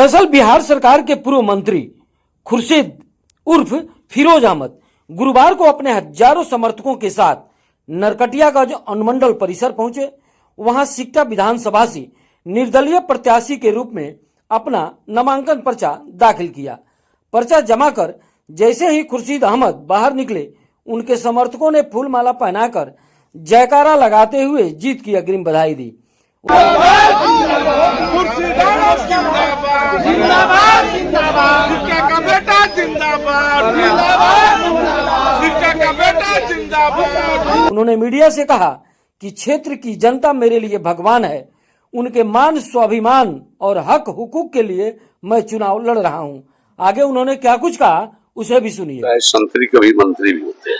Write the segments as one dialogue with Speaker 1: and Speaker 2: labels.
Speaker 1: दरअसल बिहार सरकार के पूर्व मंत्री खुर्शीद उर्फ फिरोज अहमद गुरुवार को अपने हजारों समर्थकों के साथ नरकटियागंज अनुमंडल परिसर पहुंचे। वहां सिकटा विधानसभा से निर्दलीय प्रत्याशी के रूप में अपना नामांकन पर्चा दाखिल किया। पर्चा जमा कर जैसे ही खुर्शीद अहमद बाहर निकले, उनके समर्थकों ने फूलमाला पहनाकर जयकारा लगाते हुए जीत की अग्रिम बधाई दी। उन्होंने मीडिया से कहा कि क्षेत्र की जनता मेरे लिए भगवान है। उनके मान, स्वाभिमान और हक हुकूक के लिए मैं चुनाव लड़ रहा हूं। आगे उन्होंने क्या कुछ कहा उसे भी सुनिए।
Speaker 2: संतरी कभी मंत्री भी होते हैं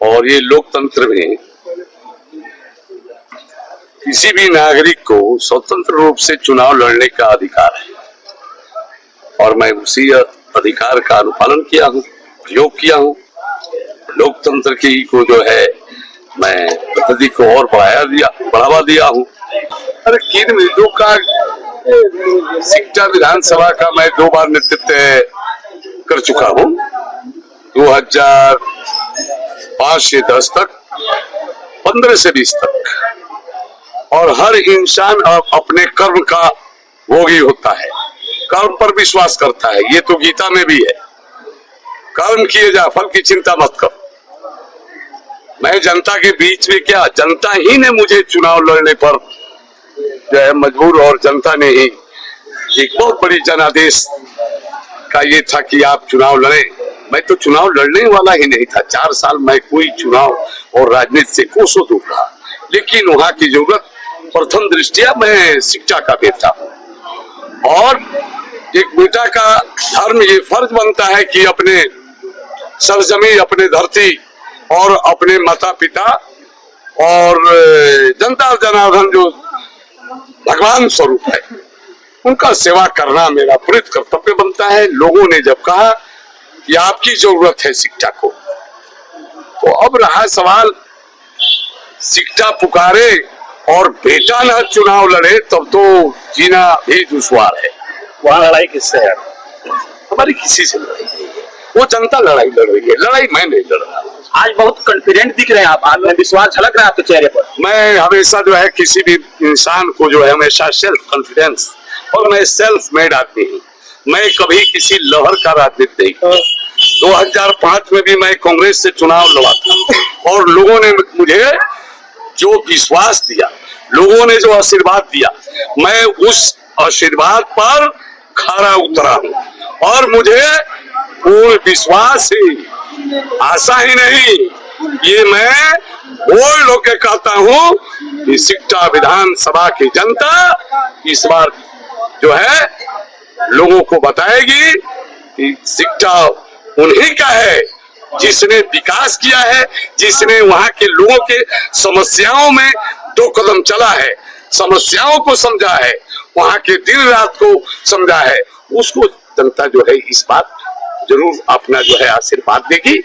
Speaker 2: और ये लोकतंत्र में किसी भी नागरिक को स्वतंत्र रूप से चुनाव लड़ने का अधिकार है और मैं उसी अधिकार का अनुपालन किया हूँ, उपयोग किया हूँ। लोकतंत्र की को जो है मैं पद्धति को और बढ़ावा दिया हूँ। अरे 3 मिनटों का सिकटा विधानसभा का मैं 2 बार नेतृत्व कर चुका हूँ। 2005 से 10 तक, 15 से 20 तक। और हर इंसान अपने कर्म का भोगी होता है, कर्म पर विश्वास करता है। ये तो गीता में भी है, कर्म किए जा, फल की चिंता मत कर। मैं जनता के बीच में क्या, जनता ही ने मुझे चुनाव लड़ने पर जो है मजबूर, और जनता ने ही एक बहुत बड़ी जनादेश का ये था कि आप चुनाव लड़े। मैं तो चुनाव लड़ने वाला ही नहीं था। 4 साल मैं कोई चुनाव और राजनीति से कोसों दूर रहा, लेकिन वहां की जरूरत प्रथम दृष्टिया मैं शिक्षा का बेटा हूँ और एक बेटा का धर्म ये फर्ज बनता है कि अपने सरजमी, अपने धरती और अपने माता पिता और जनता जनार्दन जो भगवान स्वरूप है उनका सेवा करना मेरा पूर्ण कर्तव्य बनता है। लोगों ने जब कहा कि आपकी जरूरत है शिक्षा को, तो अब रहा सवाल शिक्षा पुकारे और बेटा न चुनाव लड़े, तब तो जीना भी दुश्वार है।
Speaker 3: वहाँ लड़ाई किससे है?
Speaker 2: हमारी किसी से लड़ाई नहीं है, वो जनता लड़ाई लड़ रही है, लड़ाई मैं नहीं लड़ रहा।
Speaker 3: आज बहुत कॉन्फिडेंट दिख रहे हैं आप, आत्मविश्वास झलक रहा है आपके चेहरे पर।
Speaker 2: मैं हमेशा जो है किसी भी इंसान को जो है हमेशा सेल्फ कॉन्फिडेंस, और मैं सेल्फ मेड आदमी हूँ। मैं कभी किसी लहर का राजनीति नहीं किया। 2005 में भी मैं कांग्रेस से चुनाव लड़ा था और लोगों ने मुझे जो विश्वास दिया, लोगों ने जो आशीर्वाद दिया, मैं उस आशीर्वाद पर खरा उतरा हूँ और मुझे पूर्ण विश्वास ही, आशा ही नहीं, ये मैं बोल होकर कहता हूँ कि सिकटा विधानसभा की जनता इस बार जो है लोगों को बताएगी कि सिकटा उन्हीं का है जिसने विकास किया है, जिसने वहां के लोगों के समस्याओं में 2 कदम चला है, समस्याओं को समझा है, वहां के दिन रात को समझा है। उसको जनता जो है इस बात जरूर अपना जो है आशीर्वाद देगी।